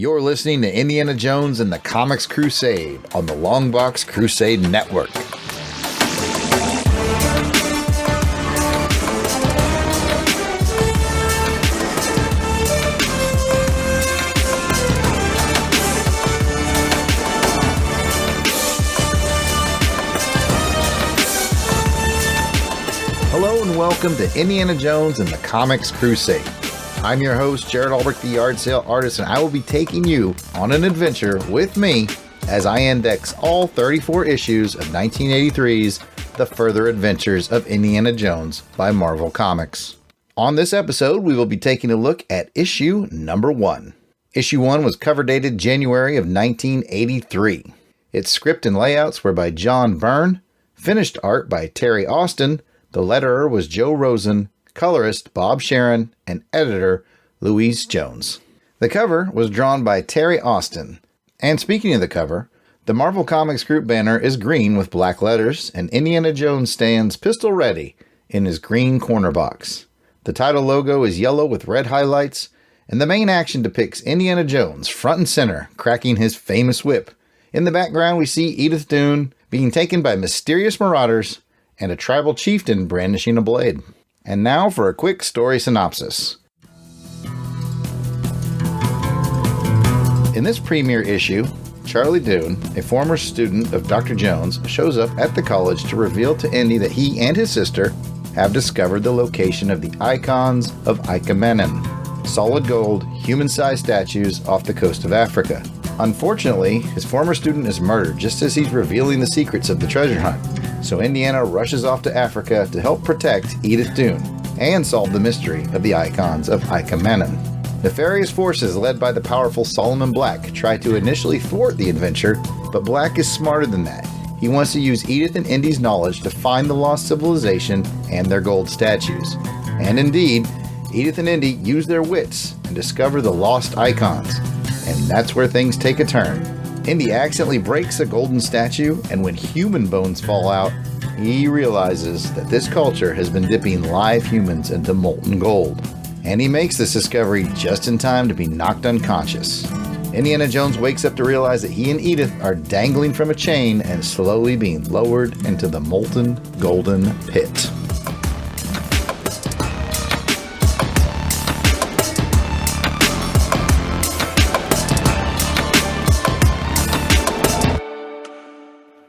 You're listening to Indiana Jones and the Comics Crusade on the LONGBOX CRUSADE NETWORK. Hello and welcome to Indiana Jones and the Comics Crusade. I'm your host, Jared Alberich, the Yard Sale Artist, and I will be taking you on an adventure with me as I index all 34 issues of 1983's The Further Adventures of Indiana Jones by Marvel Comics. On this episode, we will be taking a look at issue number 1. Issue 1 was cover dated January of 1983. Its script and layouts were by John Byrne, finished art by Terry Austin, the letterer was Joe Rosen, colorist Bob Sharon, and editor Louise Jones. The cover was drawn by Terry Austin. And speaking of the cover, the Marvel Comics group banner is green with black letters, and Indiana Jones stands pistol ready in his green corner box. The title logo is yellow with red highlights, and the main action depicts Indiana Jones front and center cracking his famous whip. In the background we see Edith Dune being taken by mysterious marauders and a tribal chieftain brandishing a blade. And now for a quick story synopsis. In this premiere issue, Charlie Dune, a former student of Dr. Jones, shows up at the college to reveal to Indy that he and his sister have discovered the location of the icons of Ikemenin, solid gold, human-sized statues off the coast of Africa. Unfortunately, his former student is murdered just as he's revealing the secrets of the treasure hunt, so Indiana rushes off to Africa to help protect Edith Dune and solve the mystery of the icons of Ikemenin. Nefarious forces led by the powerful Solomon Black try to initially thwart the adventure, but Black is smarter than that. He wants to use Edith and Indy's knowledge to find the lost civilization and their gold statues. And indeed, Edith and Indy use their wits and discover the lost icons. And that's where things take a turn. Indy accidentally breaks a golden statue, and when human bones fall out, he realizes that this culture has been dipping live humans into molten gold. And he makes this discovery just in time to be knocked unconscious. Indiana Jones wakes up to realize that he and Edith are dangling from a chain and slowly being lowered into the molten golden pit.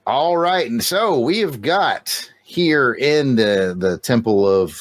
All right, and so we have got here in the Temple of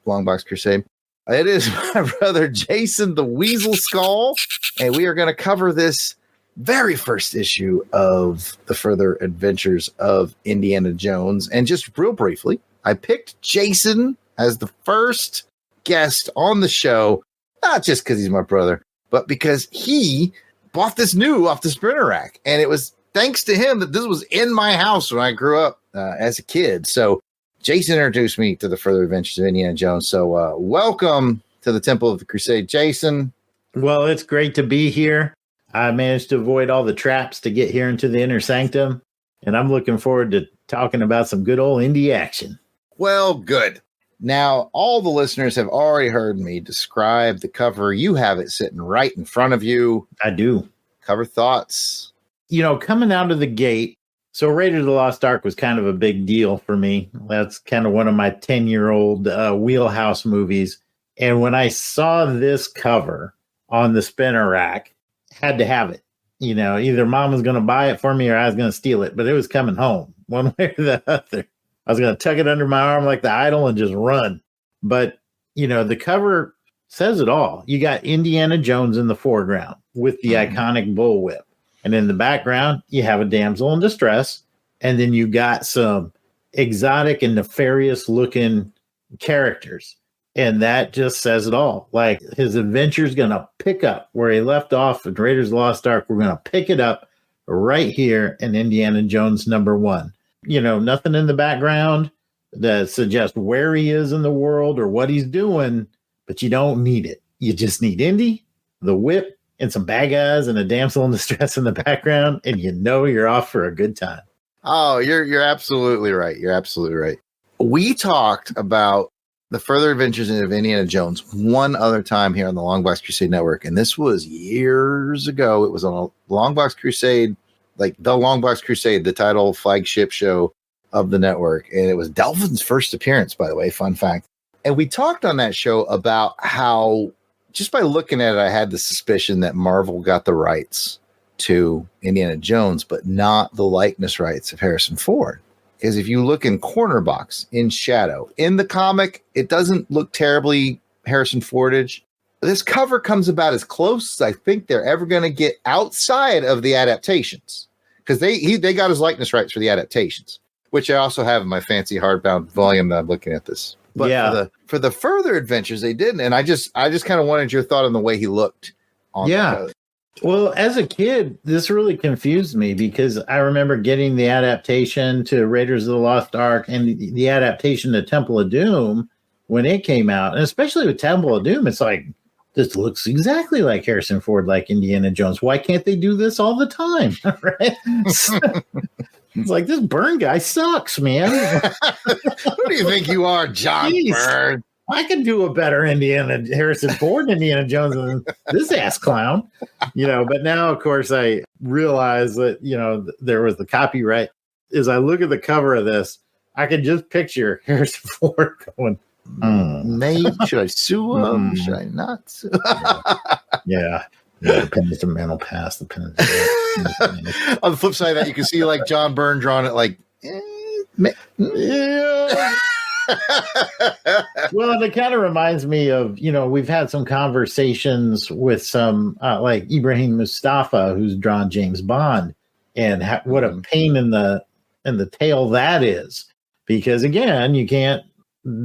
Longbox Crusade, it is my brother Jason the Weasel Skull, and we are going to cover this very first issue of The Further Adventures of Indiana Jones. And just real briefly, I picked Jason as the first guest on the show, not just because he's my brother, but because he bought this new off the sprinter rack, and it was thanks to him that this was in my house when I grew up as a kid. So Jason introduced me to The Further Adventures of Indiana Jones. So welcome to the Temple of the Crusade, Jason. Well, it's great to be here. I managed to avoid all the traps to get here into the inner sanctum, and I'm looking forward to talking about some good old Indy action. Well, good. Now, all the listeners have already heard me describe the cover. You have it sitting right in front of you. I do. Cover thoughts. You know, coming out of the gate, so Raiders of the Lost Ark was kind of a big deal for me. That's kind of one of my 10-year-old wheelhouse movies. And when I saw this cover on the spinner rack, had to have it. You know, either mom was going to buy it for me or I was going to steal it, but it was coming home one way or the other. I was going to tuck it under my arm like the idol and just run. But, you know, the cover says it all. You got Indiana Jones in the foreground with the iconic bullwhip. And in the background, you have a damsel in distress. And then you got some exotic and nefarious looking characters. And that just says it all. Like, his adventure's going to pick up where he left off in Raiders of the Lost Ark. We're going to pick it up right here in Indiana Jones #1. You know, nothing in the background that suggests where he is in the world or what he's doing, but you don't need it. You just need Indy, the whip, and some bad guys and a damsel in distress in the background, and you know you're off for a good time. Oh, you're absolutely right. You're absolutely right. We talked about The Further Adventures of Indiana Jones one other time here on the Longbox Crusade Network, and this was years ago. It was on a Longbox Crusade, like the Longbox Crusade, the title flagship show of the network, and it was Delvin's first appearance, by the way, fun fact. And we talked on that show about how, just by looking at it, I had the suspicion that Marvel got the rights to Indiana Jones, but not the likeness rights of Harrison Ford. Because if you look in corner box, in shadow, in the comic, it doesn't look terribly Harrison Fordage. This cover comes about as close as I think they're ever going to get outside of the adaptations. Because they got his likeness rights for the adaptations, which I also have in my fancy hardbound volume that I'm looking at this. But yeah, for the Further Adventures, they didn't. And I just kind of wanted your thought on the way he looked on the cover. Well, as a kid, this really confused me because I remember getting the adaptation to Raiders of the Lost Ark and the adaptation to Temple of Doom when it came out. And especially with Temple of Doom, it's like, this looks exactly like Harrison Ford, like Indiana Jones. Why can't they do this all the time? Right? It's like, this Byrne guy sucks, man. Who do you think you are, John Byrne? I could do a better Harrison Ford Indiana Jones than this ass clown, but now, of course, I realize that, there was the copyright. As I look at the cover of this, I can just picture Harrison Ford going, mate, should I sue him? Should I not sue him? Yeah. The pen is the mental pass. The pen is on the flip side of that, you can see like John Byrne drawing it like, yeah. Well, and it kind of reminds me of, we've had some conversations with some like Ibrahim Mustafa, who's drawn James Bond, and what a pain in the tail that is, because again, you can't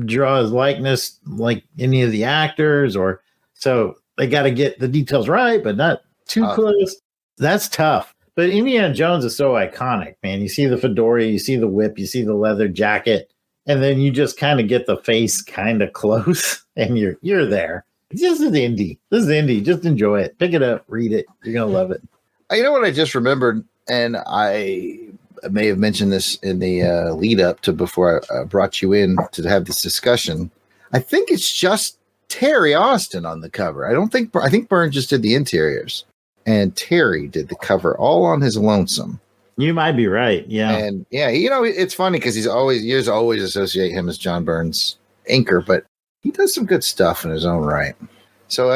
draw his likeness like any of the actors, or so they got to get the details right, but not too close. That's tough. But Indiana Jones is so iconic, man. You see the fedora, you see the whip, you see the leather jacket. And then you just kind of get the face kind of close, and you're there. This is Indy. Just enjoy it. Pick it up, read it. You're gonna love it. You know what I just remembered, and I may have mentioned this in the lead up to before I brought you in to have this discussion. I think it's just Terry Austin on the cover. I think Byrne just did the interiors, and Terry did the cover all on his lonesome. You might be right. Yeah. And yeah, it's funny because you always associate him as John Byrne's inker, but he does some good stuff in his own right. So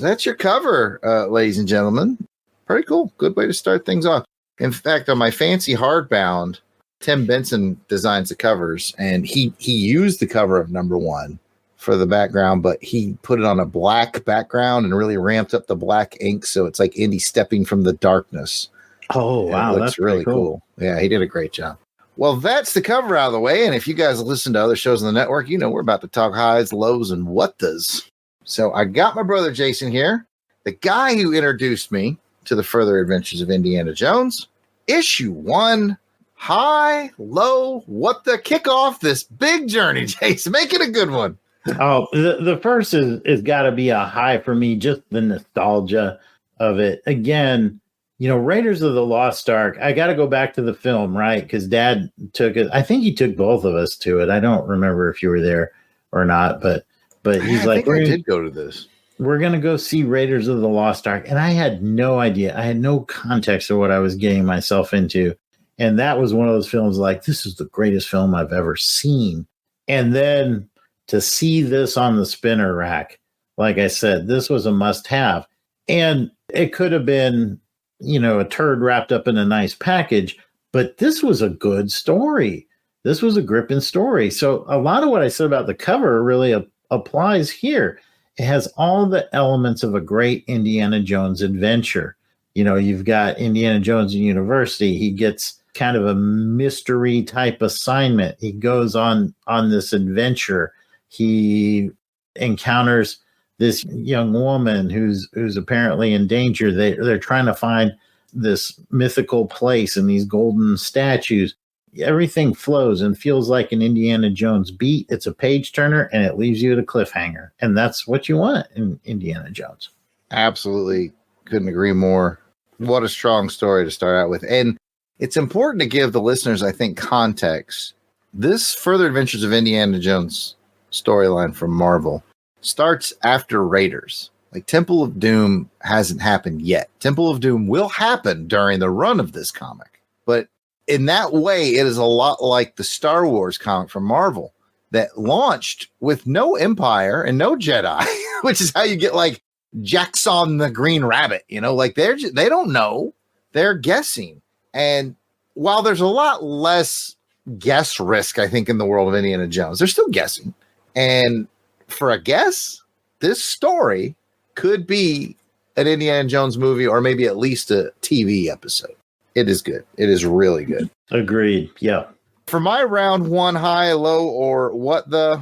that's your cover, ladies and gentlemen. Pretty cool. Good way to start things off. In fact, on my fancy hardbound, Tim Benson designs the covers, and he used the cover of #1 for the background, but he put it on a black background and really ramped up the black ink. So it's like Indy stepping from the darkness. Oh, wow. That's really cool. Yeah, he did a great job. Well, that's the cover out of the way. And if you guys listen to other shows on the network, we're about to talk highs, lows, and what does. So I got my brother Jason here, the guy who introduced me to the Further Adventures of Indiana Jones. Issue 1, high, low, what the, kick off this big journey, Jason. Make it a good one. Oh, the first is got to be a high for me, just the nostalgia of it. Again, Raiders of the Lost Ark, I got to go back to the film, right? Because Dad took it. I think he took both of us to it. I don't remember if you were there or not, but he's like, I did go to this. We're going to go see Raiders of the Lost Ark. And I had no idea. I had no context of what I was getting myself into. And that was one of those films like, this is the greatest film I've ever seen. And then to see this on the spinner rack, like I said, this was a must have. And it could have been, a turd wrapped up in a nice package, but this was a good story. This was a gripping story. So a lot of what I said about the cover really applies here. It has all the elements of a great Indiana Jones adventure. You've got Indiana Jones in university. He gets kind of a mystery type assignment. He goes on this adventure. He encounters this young woman who's apparently in danger. They're trying to find this mythical place and these golden statues. Everything flows and feels like an Indiana Jones beat. It's a page turner and it leaves you at a cliffhanger. And that's what you want in Indiana Jones. Absolutely. Couldn't agree more. What a strong story to start out with. And it's important to give the listeners, I think, context. This Further Adventures of Indiana Jones storyline from Marvel starts after Raiders. Like, Temple of Doom hasn't happened yet. Temple of Doom will happen during the run of this comic. But in that way, it is a lot like the Star Wars comic from Marvel that launched with no Empire and no Jedi, which is how you get like Jackson the Green Rabbit, you know, like they don't know, they're guessing. And while there's a lot less guess risk, I think, in the world of Indiana Jones, they're still guessing. And for a guess, this story could be an Indiana Jones movie, or maybe at least a TV episode. It is good. It is really good. Agreed. Yeah. For my round one, high, low, or what the,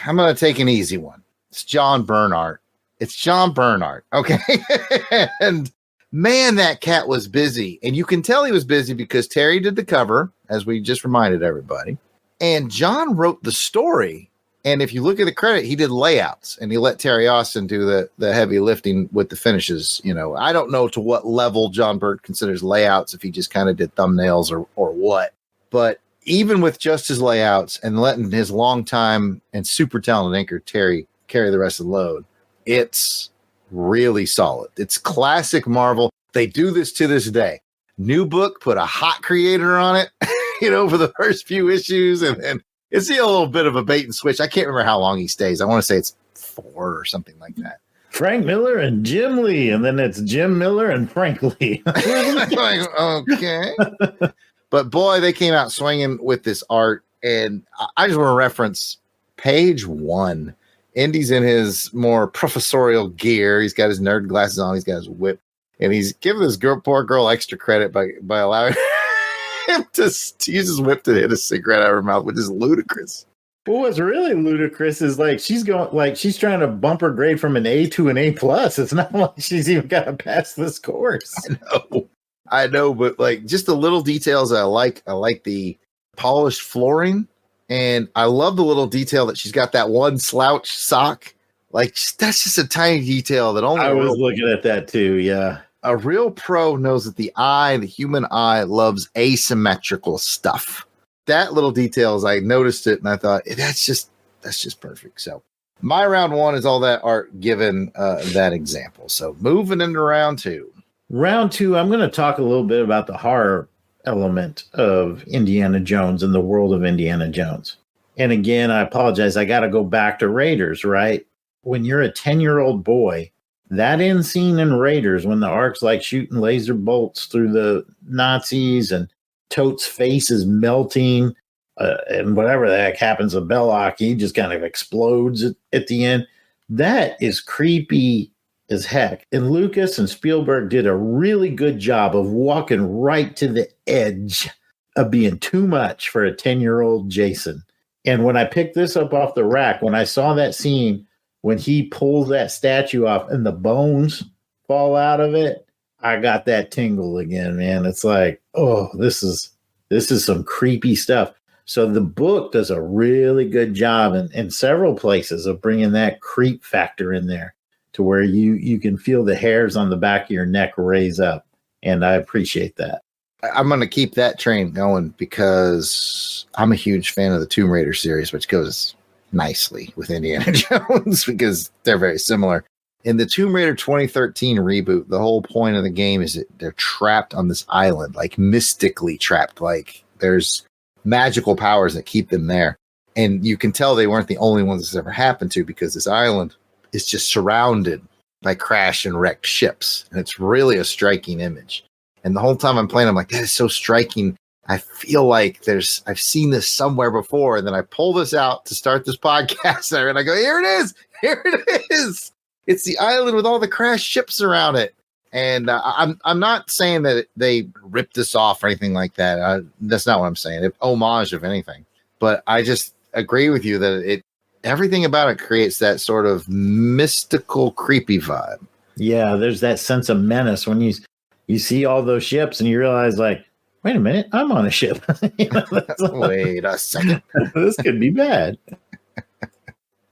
I'm going to take an easy one. It's John Bernhardt. It's John Bernhardt. Okay. And man, that cat was busy. And you can tell he was busy because Terry did the cover, as we just reminded everybody. And John wrote the story. And if you look at the credit, he did layouts, and he let Terry Austin do the heavy lifting with the finishes. You know, I don't know to what level John Burt considers layouts, if he just kind of did thumbnails or what. But even with just his layouts and letting his longtime and super talented inker Terry carry the rest of the load, it's really solid. It's classic Marvel. They do this to this day. New book, put a hot creator on it, you know, for the first few issues, and then it's a little bit of a bait and switch. I can't remember how long he stays. I want to say it's 4 or something like that. Frank Miller and Jim Lee, and then it's Jim Miller and Frank Lee. Okay. But boy, they came out swinging with this art. And I just want to reference page 1. Indy's in his more professorial gear. He's got his nerd glasses on. He's got his whip. And he's giving this poor girl extra credit by allowing him to use his whip to hit a cigarette out of her mouth, which is ludicrous. Well, what's really ludicrous is like she's trying to bump her grade from an A to an A+. It's not like she's even got to pass this course. I know, but like just the little details I like. I like the polished flooring, and I love the little detail that she's got that one slouch sock. Like, that's just a tiny detail that only I was looking at that too. Yeah. A real pro knows that the human eye loves asymmetrical stuff. That little details, I noticed it and I thought, that's just perfect. So my round one is all that art given that example. So moving into round 2. Round 2, I'm going to talk a little bit about the horror element of Indiana Jones and the world of Indiana Jones. And again, I apologize. I got to go back to Raiders, right? When you're a 10-year-old boy, that end scene in Raiders, when the Ark's like shooting laser bolts through the Nazis and Tote's face is melting, and whatever the heck happens to Belloc, he just kind of explodes at the end. That is creepy as heck. And Lucas and Spielberg did a really good job of walking right to the edge of being too much for a 10-year-old Jason. And when I picked this up off the rack, when I saw that scene, when he pulls that statue off and the bones fall out of it, I got that tingle again, man. It's like, oh, this is some creepy stuff. So the book does a really good job in several places of bringing that creep factor in there to where you can feel the hairs on the back of your neck raise up. And I appreciate that. I'm going to keep that train going because I'm a huge fan of the Tomb Raider series, which goes nicely with Indiana Jones because they're very similar. In the Tomb Raider 2013 reboot, the whole point of the game is that they're trapped on this island, like mystically trapped, like there's magical powers that keep them there. And you can tell they weren't the only ones this ever happened to because this island is just surrounded by crashed and wrecked ships. And it's really a striking image. And the whole time I'm playing, I'm like, that is so striking. I feel like I've seen this somewhere before. And then I pull this out to start this podcast and I go, here it is. Here it is. It's the island with all the crashed ships around it. And I'm not saying that they ripped this off or anything like that. That's not what I'm saying. It's homage, if anything. But I just agree with you that everything about it creates that sort of mystical, creepy vibe. Yeah, there's that sense of menace when you see all those ships and you realize, like, wait a minute, I'm on a ship. Wait a second. This could be bad.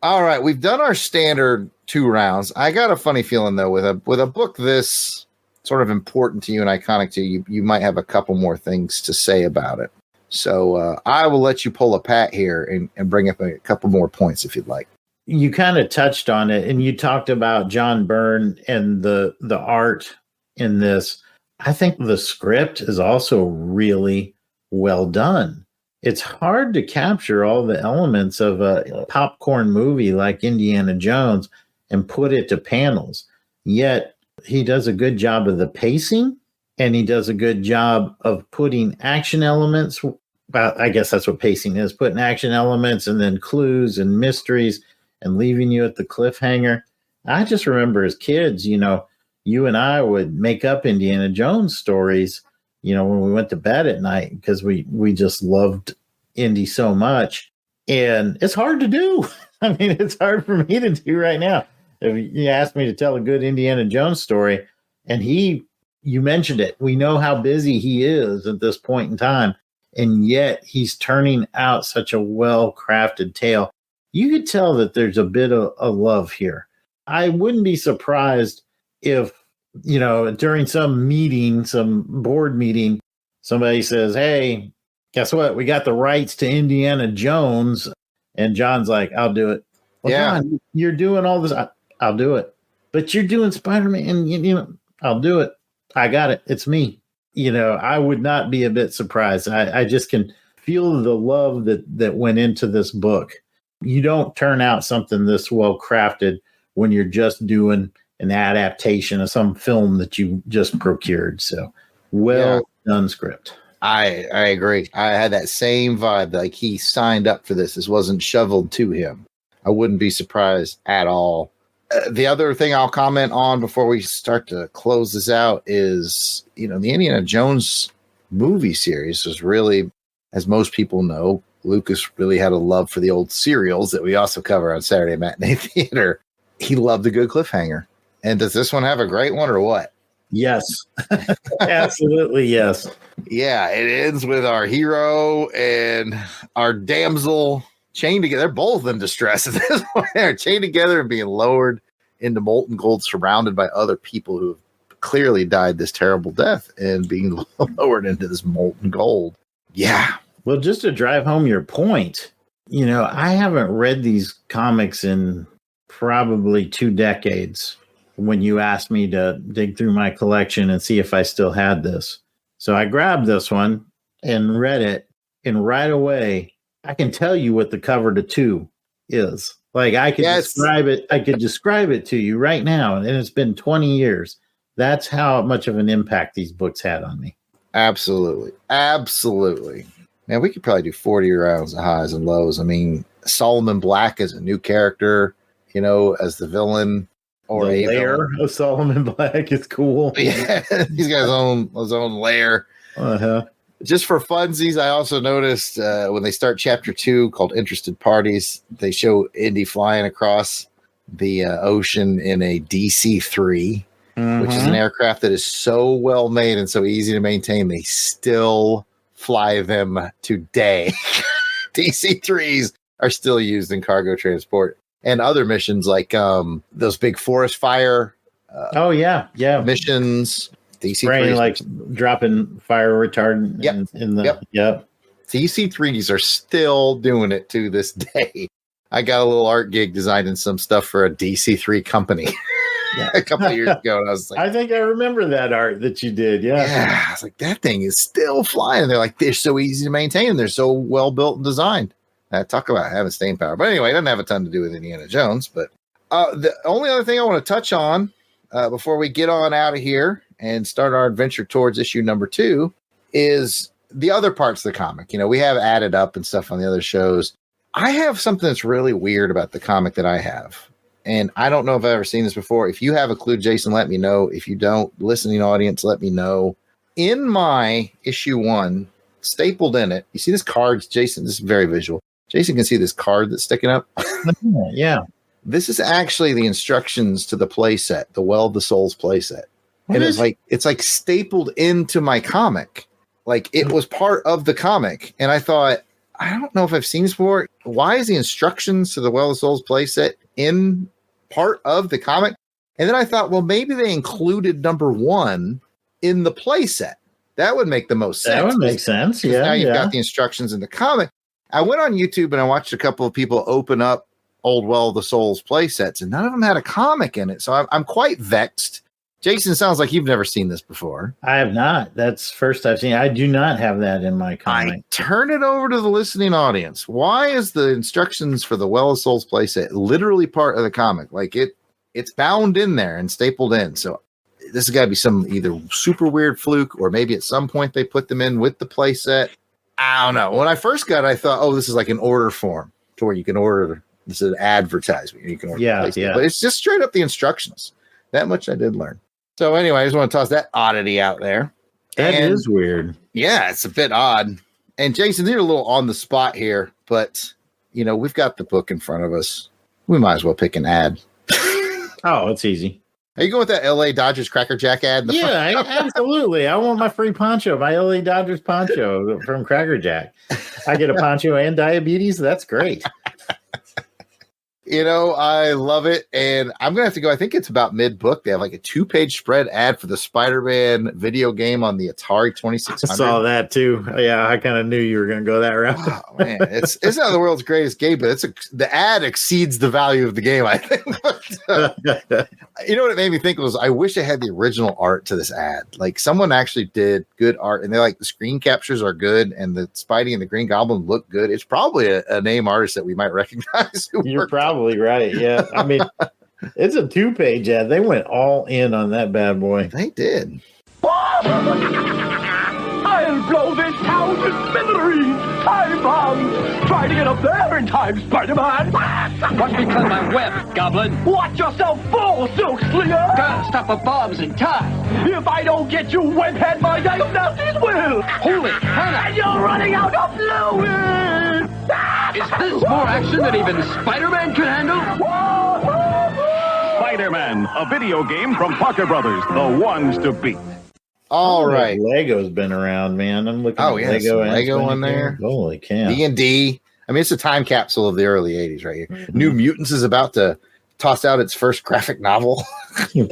All right, we've done our standard 2 rounds. I got a funny feeling, though, with a book this sort of important to you and iconic to you, you might have a couple more things to say about it. So I will let you pull a Pat here and bring up a couple more points if you'd like. You kind of touched on it, and you talked about John Byrne and the art in this. I think the script is also really well done. It's hard to capture all the elements of a popcorn movie like Indiana Jones and put it to panels. Yet he does a good job of the pacing, and he does a good job of putting action elements. Well, I guess that's what pacing is, putting action elements and then clues and mysteries and leaving you at the cliffhanger. I just remember as kids, you and I would make up Indiana Jones stories, when we went to bed at night because we just loved Indy so much. And it's hard to do. I mean, it's hard for me to do right now. If you asked me to tell a good Indiana Jones story, and you mentioned it, we know how busy he is at this point in time, and yet he's turning out such a well-crafted tale. You could tell that there's a bit of love here. I wouldn't be surprised if, during some meeting, some board meeting, somebody says, hey, guess what? We got the rights to Indiana Jones. And John's like, I'll do it. Well, yeah. John, you're doing all this. I'll do it. But you're doing Spider-Man, and, I'll do it. I got it. It's me. I would not be a bit surprised. I just can feel the love that went into this book. You don't turn out something this well crafted when you're just doing an adaptation of some film that you just procured. So done script. I agree. I had that same vibe. Like he signed up for this. This wasn't shoveled to him. I wouldn't be surprised at all. The other thing I'll comment on before we start to close this out is, the Indiana Jones movie series was really, as most people know, Lucas really had a love for the old serials that we also cover on Saturday Matinee Theater. He loved a good cliffhanger. And does this one have a great one or what? Yes. Absolutely, yes. Yeah, it ends with our hero and our damsel chained together. They're both in distress at this point. They're chained together and being lowered into molten gold, surrounded by other people who have clearly died this terrible death and being lowered into this molten gold. Yeah. Well, just to drive home your point, I haven't read these comics in probably 2 decades when you asked me to dig through my collection and see if I still had this. So I grabbed this one and read it, and right away, I can tell you what the cover to 2 is. Like I could describe it. I could describe it to you right now. And it's been 20 years. That's how much of an impact these books had on me. Absolutely. Absolutely. Man, we could probably do 40 rounds of highs and lows. I mean, Solomon Black is a new character, as the villain. Or the lair of Solomon Black is cool. Yeah, he's got his own lair. Uh-huh. Just for funsies, I also noticed when they start chapter 2 called Interested Parties, they show Indy flying across the ocean in a DC-3, which is an aircraft that is so well made and so easy to maintain. They still fly them today. DC-3s are still used in cargo transport and other missions like those big forest fire missions. DC-3s like dropping fire retardant in the DC-3s are still doing it to this day. I got a little art gig designing some stuff for a DC-3 company a couple of years ago, and I was like, I think I remember that art that you did. Yeah, I was like, that thing is still flying. They're like, they're so easy to maintain, and they're so well built and designed. Talk about having staying power. But anyway, it doesn't have a ton to do with Indiana Jones. But the only other thing I want to touch on before we get on out of here and start our adventure towards issue number 2 is the other parts of the comic. We have added up and stuff on the other shows. I have something that's really weird about the comic that I have. And I don't know if I've ever seen this before. If you have a clue, Jason, let me know. If you don't, listening audience, let me know. In my issue 1, stapled in it, you see this card, Jason, this is very visual. Jason can see this card that's sticking up. Yeah. This is actually the instructions to the play set, the Well of the Souls play set. And it's like stapled into my comic. Like it was part of the comic. And I thought, I don't know if I've seen this before. Why is the instructions to the Well of the Souls play set in part of the comic? And then I thought, well, maybe they included number 1 in the play set. That would make the most sense. That would make sense. Yeah. Now you've got the instructions in the comic. I went on YouTube and I watched a couple of people open up old Well of the Souls play sets, and none of them had a comic in it. So I'm quite vexed. Jason, sounds like you've never seen this before. I have not. That's first I've seen. I do not have that in my comic. I turn it over to the listening audience. Why is the instructions for the Well of Souls playset literally part of the comic? Like it's bound in there and stapled in. So this has got to be some either super weird fluke, or maybe at some point they put them in with the playset. I don't know. When I first got it, I thought, oh, this is like an order form to where you can order. This is an advertisement. You can order. Yeah. But it's just straight up the instructions. That much I did learn. So anyway, I just want to toss that oddity out there. That is weird. Yeah, it's a bit odd. And Jason, you're a little on the spot here, but we've got the book in front of us. We might as well pick an ad. Oh, it's easy. Are you going with that LA Dodgers Cracker Jack ad? Absolutely. I want my free poncho, my LA Dodgers poncho from Cracker Jack. I get a poncho and diabetes. That's great. I love it. And I'm going to have to go. I think it's about mid-book. They have like a 2-page spread ad for the Spider-Man video game on the Atari 2600. I saw that too. Yeah, I kind of knew you were going to go that route. Oh, man. It's not the world's greatest game, but the ad exceeds the value of the game, I think. You know what it made me think was, I wish I had the original art to this ad. Like someone actually did good art, and they're like, the screen captures are good, and the Spidey and the Green Goblin look good. It's probably a name artist that we might recognize. You're probably right. Yeah. I mean, it's a 2-page ad. They went all in on that bad boy. They did. I'll blow this town to smithereens. Time bomb. Try to get up there in time, Spider-Man. Watch me clear my web, Goblin. Watch yourself fall, Silk Slinger. Gotta stop the bombs in time. If I don't get you, webhead, my diagnoses will. Holy Hannah. And you're running out of fluid. Is this more action than even Spider-Man could handle? Spider-Man, a video game from Parker Brothers, the ones to beat. All right. Lego's been around, man. I'm looking at Lego in there. Holy cow. D&D. I mean, it's a time capsule of the early 80s right here. Mm-hmm. New Mutants is about to toss out its first graphic novel. You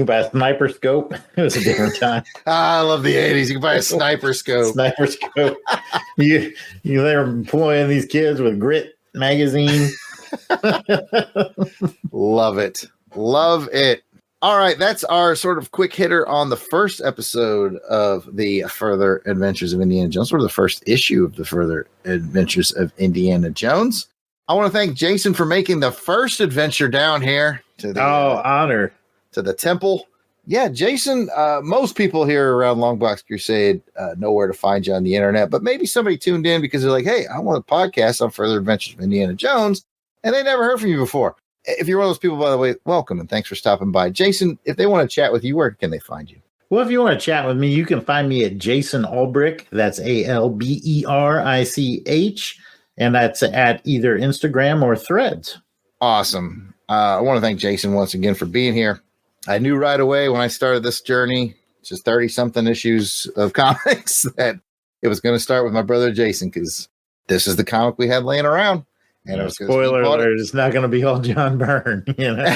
buy a sniper scope. It was a different time. I love the 80s. You can buy a sniper scope. Sniper scope. You they're employing these kids with Grit magazine. Love it. Love it. All right, that's our sort of quick hitter on the first episode of the Further Adventures of Indiana Jones, or the first issue of the Further Adventures of Indiana Jones. I want to thank Jason for making the first adventure down here to the honor to the temple. Yeah, Jason, most people here around LONGBOX CRUSADE know where to find you on the internet, but maybe somebody tuned in because they're like, hey, I want a podcast on Further Adventures of Indiana Jones, and they never heard from you before. If you're one of those people, by the way, welcome and thanks for stopping by. Jason, if they want to chat with you, where can they find you? Well, if you want to chat with me, you can find me at Jason Alberich. That's Alberich. And that's at either Instagram or Threads. Awesome. I want to thank Jason once again for being here. I knew right away when I started this journey, just 30-something issues of comics, that it was going to start with my brother Jason, because this is the comic we had laying around. And spoiler alert, it's not going to be all John Byrne, Yeah,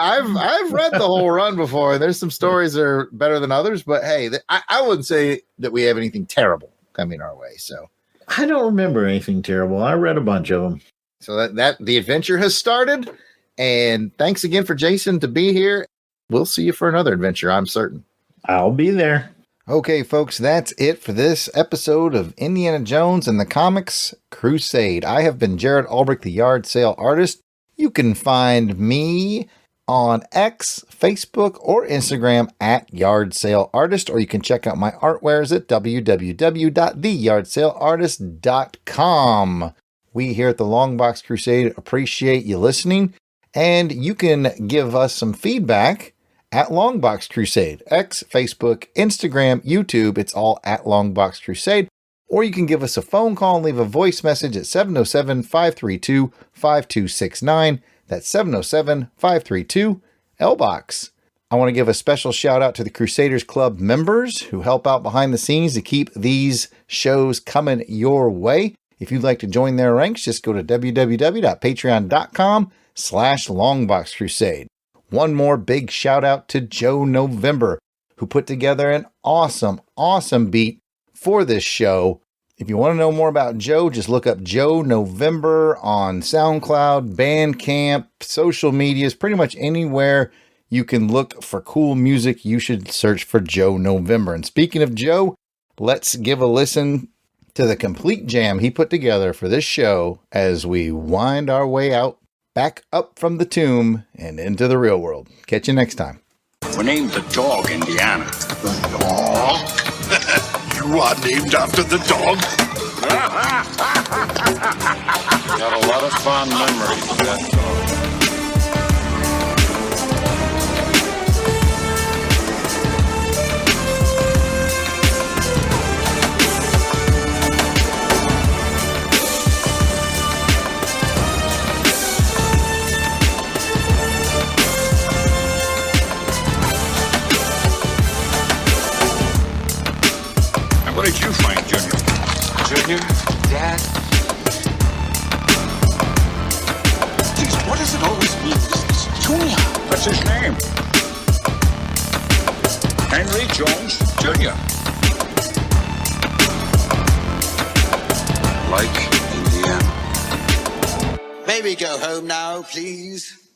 I've read the whole run before. There's some stories that are better than others, but hey, I wouldn't say that we have anything terrible coming our way. So I don't remember anything terrible. I read a bunch of them. So that the adventure has started, and thanks again for Jason to be here. We'll see you for another adventure, I'm certain. I'll be there. Okay, folks, that's it for this episode of Indiana Jones and the Comics Crusade. I have been Jared Alberich, the Yard Sale Artist. You can find me on X, Facebook, or Instagram at Yard Sale Artist, or you can check out my artwares at www.theyardsaleartist.com. We here at the LONGBOX CRUSADE appreciate you listening, and you can give us some feedback at LONGBOX CRUSADE. X, Facebook, Instagram, YouTube, it's all at LONGBOX CRUSADE. Or you can give us a phone call and leave a voice message at 707-532-5269. That's 707-532-LBOX. I want to give a special shout out to the Crusaders Club members who help out behind the scenes to keep these shows coming your way. If you'd like to join their ranks, just go to www.patreon.com/LONGBOXCRUSADE. One more big shout out to Joe November, who put together an awesome beat for this show. If you want to know more about Joe, just look up Joe November on SoundCloud, Bandcamp, social medias, pretty much anywhere you can look for cool music. You should search for Joe November. And speaking of Joe, let's give a listen to the complete jam he put together for this show as we wind our way out, back up from the tomb and into the real world. Catch you next time. We named the dog Indiana. The dog? You are named after the dog? Got a lot of fond memories of that dog. What did you find, Junior? Junior? Dad? Geez, what does it always mean? It's Junior. That's his name. Henry Jones Jr. Like Indiana. May we go home now, please?